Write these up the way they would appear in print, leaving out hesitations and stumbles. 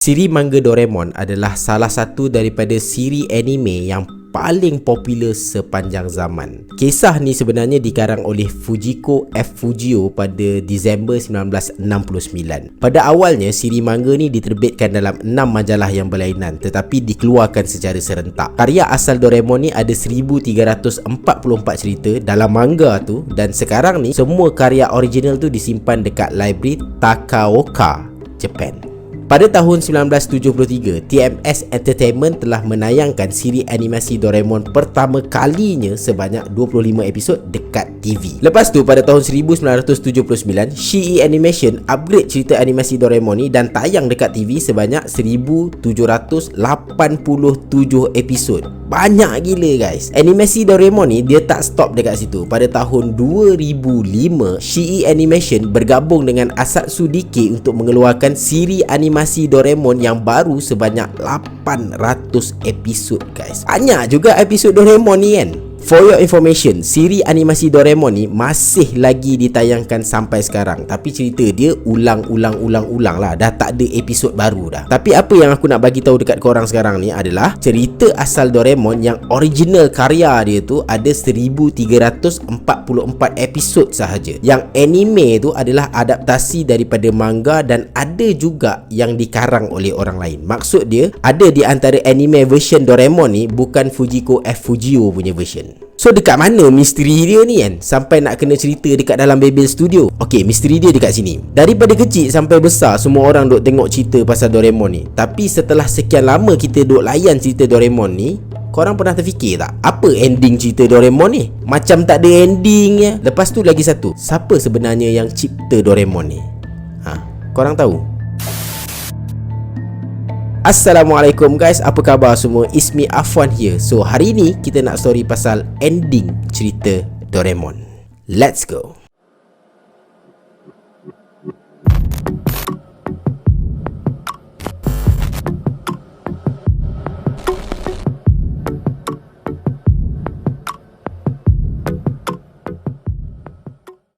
Siri manga Doraemon adalah salah satu daripada siri anime yang paling popular sepanjang zaman. Kisah ni sebenarnya dikarang oleh Fujiko F. Fujio pada Disember 1969. Pada awalnya, siri manga ni diterbitkan dalam 6 majalah yang berlainan tetapi dikeluarkan secara serentak. Karya asal Doraemon ni ada 1344 cerita dalam manga tu, dan sekarang ni semua karya original tu disimpan dekat library Takaoka, Jepun. Pada tahun 1973, TMS Entertainment telah menayangkan siri animasi Doraemon pertama kalinya sebanyak 25 episod dekat TV. Lepas tu pada tahun 1979, Shii Animation upgrade cerita animasi Doraemon ni dan tayang dekat TV sebanyak 1787 episod. Banyak gila guys. Animasi Doraemon ni dia tak stop dekat situ. Pada tahun 2005, Shii Animation bergabung dengan Asatsu Dike untuk mengeluarkan siri animasi Doraemon yang baru sebanyak 800 episod guys. Banyak juga episod Doraemon ni kan. For your information, siri animasi Doraemon ni masih lagi ditayangkan sampai sekarang. Tapi cerita dia ulang lah. Dah tak ada episod baru dah. Tapi apa yang aku nak bagi tahu dekat korang sekarang ni adalah cerita asal Doraemon yang original karya dia tu ada 1344 episod sahaja. Yang anime tu adalah adaptasi daripada manga dan ada juga yang dikarang oleh orang lain. Maksud dia, ada di antara anime version Doraemon ni bukan Fujiko F. Fujio punya version. So dekat mana misteri dia ni kan, sampai nak kena cerita dekat dalam Babel Studio? Okey, misteri dia dekat sini. Daripada kecil sampai besar semua orang duk tengok cerita pasal Doraemon ni. Tapi setelah sekian lama kita duk layan cerita Doraemon ni, korang pernah terfikir tak apa ending cerita Doraemon ni? Macam tak ada endingnya. Lepas tu lagi satu, siapa sebenarnya yang cipta Doraemon ni? Korang tahu? Assalamualaikum guys, apa khabar semua? It's me Afwan here. So hari ni kita nak story pasal ending cerita Doraemon. Let's go.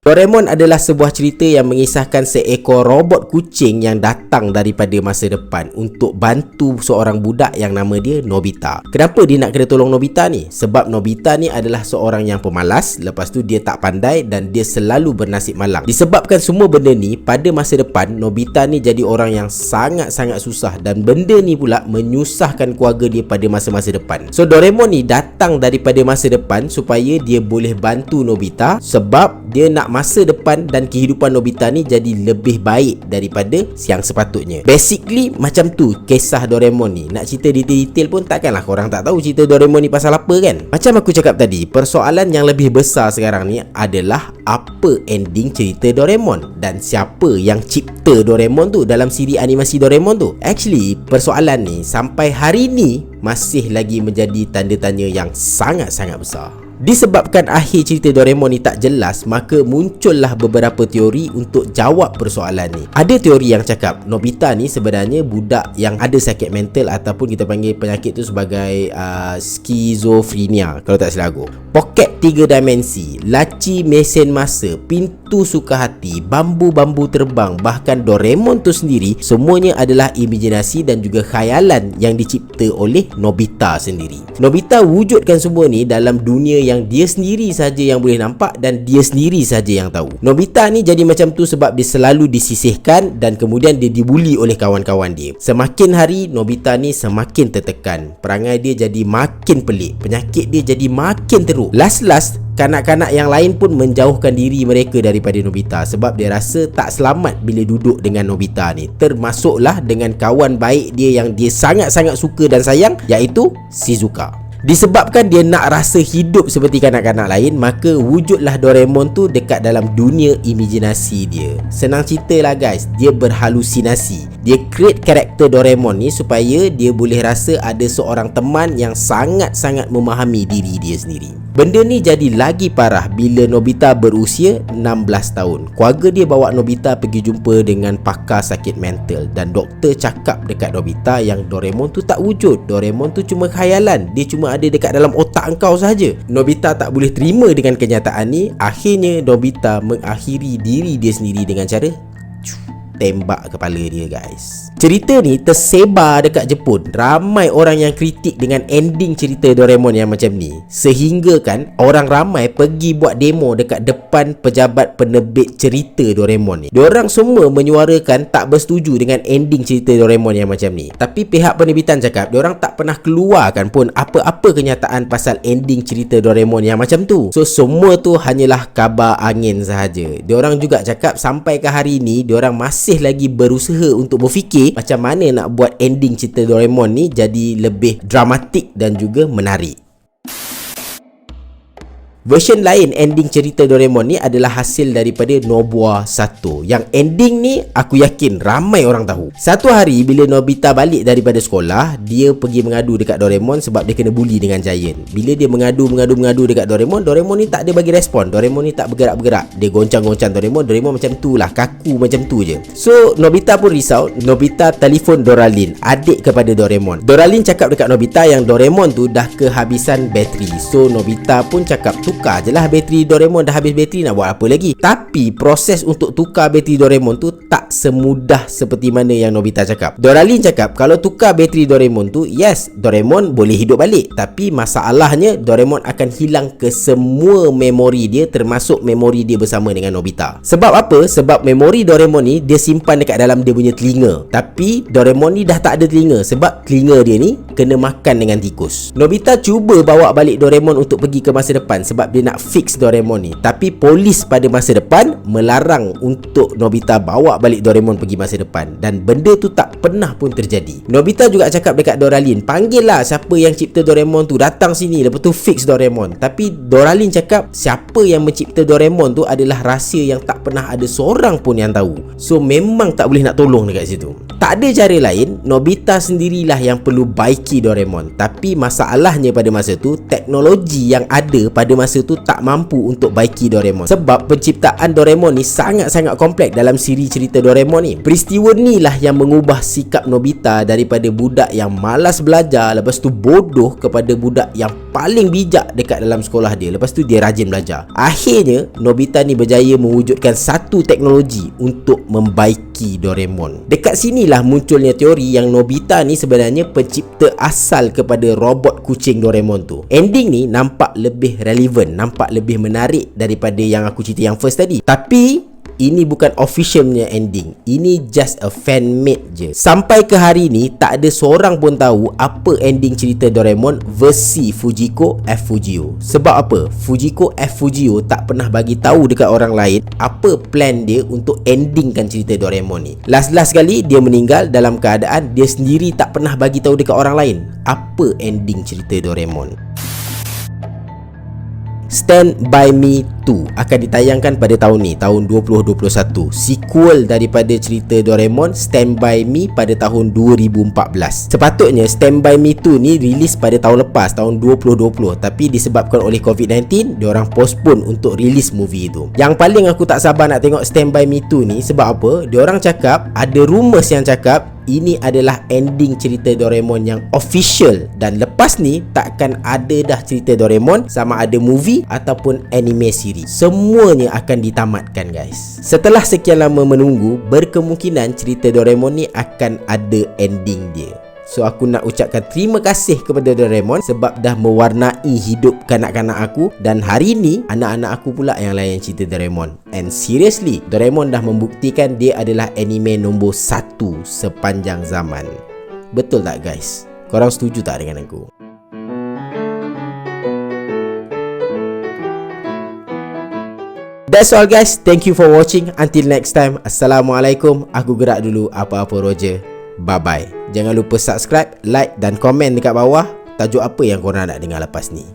Doraemon adalah sebuah cerita yang mengisahkan seekor robot kucing yang datang daripada masa depan untuk bantu seorang budak yang nama dia Nobita. Kenapa dia nak kena tolong Nobita ni? Sebab Nobita ni adalah seorang yang pemalas, lepas tu dia tak pandai dan dia selalu bernasib malang. Disebabkan semua benda ni, pada masa depan Nobita ni jadi orang yang sangat-sangat susah, dan benda ni pula menyusahkan keluarga dia pada masa-masa depan. So Doraemon ni datang daripada masa depan supaya dia boleh bantu Nobita, sebab dia nak masa depan dan kehidupan Nobita ni jadi lebih baik daripada yang sepatutnya. Basically macam tu kisah Doraemon ni. Nak cerita detail-detail pun takkanlah korang tak tahu cerita Doraemon ni pasal apa kan. Macam aku cakap tadi, persoalan yang lebih besar sekarang ni adalah apa ending cerita Doraemon dan siapa yang cipta Doraemon tu dalam siri animasi Doraemon tu. Actually persoalan ni sampai hari ni masih lagi menjadi tanda tanya yang sangat-sangat besar. Disebabkan akhir cerita Doraemon ni tak jelas, maka muncullah beberapa teori untuk jawab persoalan ni. Ada teori yang cakap Nobita ni sebenarnya budak yang ada sakit mental, ataupun kita panggil penyakit tu sebagai skizofrenia kalau tak silap aku. Poket 3 dimensi, laci mesin masa, pintu suka hati, bambu-bambu terbang, bahkan Doraemon tu sendiri, semuanya adalah imajinasi dan juga khayalan yang dicipta oleh Nobita sendiri. Nobita wujudkan semua ni dalam dunia yang dia sendiri saja yang boleh nampak dan dia sendiri saja yang tahu. Nobita ni jadi macam tu sebab dia selalu disisihkan dan kemudian dia dibuli oleh kawan-kawan dia. Semakin hari Nobita ni semakin tertekan, perangai dia jadi makin pelik, penyakit dia jadi makin teruk. Last kanak-kanak yang lain pun menjauhkan diri mereka daripada Nobita sebab dia rasa tak selamat bila duduk dengan Nobita ni. Termasuklah dengan kawan baik dia yang dia sangat-sangat suka dan sayang, iaitu Shizuka. Disebabkan dia nak rasa hidup seperti kanak-kanak lain, maka wujudlah Doraemon tu dekat dalam dunia imajinasi dia. Senang cerita lah guys, dia berhalusinasi. Dia create karakter Doraemon ni supaya dia boleh rasa ada seorang teman yang sangat-sangat memahami diri dia sendiri. Benda ni jadi lagi parah bila Nobita berusia 16 tahun. Keluarga dia bawa Nobita pergi jumpa dengan pakar sakit mental, dan doktor cakap dekat Nobita yang Doraemon tu tak wujud. Doraemon tu cuma khayalan, dia cuma ada dekat dalam otak engkau saja. Nobita tak boleh terima dengan kenyataan ni. Akhirnya Nobita mengakhiri diri dia sendiri dengan cara tembak kepala dia, guys. Cerita ni tersebar dekat Jepun. Ramai orang yang kritik dengan ending cerita Doraemon yang macam ni, sehingga kan orang ramai pergi buat demo dekat depan pejabat penerbit cerita Doraemon ni. Diorang semua menyuarakan tak bersetuju dengan ending cerita Doraemon yang macam ni. Tapi pihak penerbitan cakap diorang tak pernah keluarkan pun apa-apa kenyataan pasal ending cerita Doraemon yang macam tu. So semua tu hanyalah kabar angin sahaja. Diorang juga cakap sampai ke hari ni diorang masih lagi berusaha untuk berfikir macam mana nak buat ending cerita Doraemon ni jadi lebih dramatik dan juga menarik. Version lain ending cerita Doraemon ni adalah hasil daripada Nobua 1. Yang ending ni aku yakin ramai orang tahu. Satu hari bila Nobita balik daripada sekolah, dia pergi mengadu dekat Doraemon sebab dia kena bully dengan Giant. Bila dia mengadu dekat Doraemon, Doraemon ni tak ada bagi respon. Doraemon ni tak bergerak-bergerak. Dia goncang-goncang Doraemon macam tu lah, kaku macam tu je. So Nobita pun risau. Nobita telefon Doralin, adik kepada Doraemon. Doralin cakap dekat Nobita yang Doraemon tu dah kehabisan bateri. So Nobita pun cakap tukar je lah bateri Doraemon, dah habis bateri nak buat apa lagi. Tapi proses untuk tukar bateri Doraemon tu tak semudah seperti mana yang Nobita cakap. Doralin cakap kalau tukar bateri Doraemon tu, yes, Doraemon boleh hidup balik, tapi masalahnya Doraemon akan hilang ke semua memori dia, termasuk memori dia bersama dengan Nobita. Sebab apa? Sebab memori Doraemon ni dia simpan dekat dalam dia punya telinga. Tapi Doraemon ni dah tak ada telinga sebab telinga dia ni kena makan dengan tikus. Nobita cuba bawa balik Doraemon untuk pergi ke masa depan sebab dia nak fix Doraemon ni. Tapi polis pada masa depan melarang untuk Nobita bawa balik Doraemon pergi masa depan. Dan benda tu tak pernah pun terjadi. Nobita juga cakap dekat Doralin, panggil lah siapa yang cipta Doraemon tu, datang sini, lepas tu fix Doraemon. Tapi Doralin cakap siapa yang mencipta Doraemon tu adalah rahsia yang tak pernah ada seorang pun yang tahu. So memang tak boleh nak tolong dekat situ. Tak ada cara lain, Nobita sendirilah yang perlu baiki Doraemon. Tapi masalahnya pada masa tu, teknologi yang ada pada masa tu tak mampu untuk baiki Doraemon. Sebab penciptaan Doraemon ni sangat-sangat kompleks dalam siri cerita Doraemon ni. Peristiwa ni lah yang mengubah sikap Nobita daripada budak yang malas belajar, lepas tu bodoh, kepada budak yang paling bijak dekat dalam sekolah dia. Lepas tu dia rajin belajar. Akhirnya Nobita ni berjaya mewujudkan satu teknologi untuk membaiki Doraemon. Dekat sinilah munculnya teori yang Nobita ni sebenarnya pencipta asal kepada robot kucing Doraemon tu. Ending ni nampak lebih relevan, nampak lebih menarik daripada yang aku cerita yang first tadi. Tapi ini bukan officialnya ending. Ini just a fan made je. Sampai ke hari ni tak ada seorang pun tahu apa ending cerita Doraemon versi Fujiko F Fujio. Sebab apa? Fujiko F Fujio tak pernah bagi tahu dekat orang lain apa plan dia untuk endingkan cerita Doraemon ni. Last kali dia meninggal dalam keadaan dia sendiri tak pernah bagi tahu dekat orang lain apa ending cerita Doraemon. Stand By Me 2 akan ditayangkan pada tahun ni, tahun 2021. Sequel daripada cerita Doraemon Stand By Me pada tahun 2014. Sepatutnya Stand By Me 2 ni rilis pada tahun lepas, tahun 2020. Tapi disebabkan oleh COVID-19, diorang postpone untuk rilis movie itu. Yang paling aku tak sabar nak tengok Stand By Me 2 ni sebab apa? Diorang cakap, ada rumours yang cakap ini adalah ending cerita Doraemon yang official, dan lepas ni takkan ada dah cerita Doraemon, sama ada movie ataupun anime series. Semuanya akan ditamatkan, guys. Setelah sekian lama menunggu, berkemungkinan cerita Doraemon ni akan ada ending dia. So aku nak ucapkan terima kasih kepada Doraemon sebab dah mewarnai hidup kanak-kanak aku, dan hari ni anak-anak aku pula yang layan cerita Doraemon. And seriously, Doraemon dah membuktikan dia adalah anime nombor 1 sepanjang zaman. Betul tak, guys? Korang setuju tak dengan aku? That's all, guys. Thank you for watching. Until next time, Assalamualaikum. Aku gerak dulu, apa-apa Roger. Bye-bye. Jangan lupa subscribe, like dan komen dekat bawah tajuk apa yang korang nak dengar lepas ni.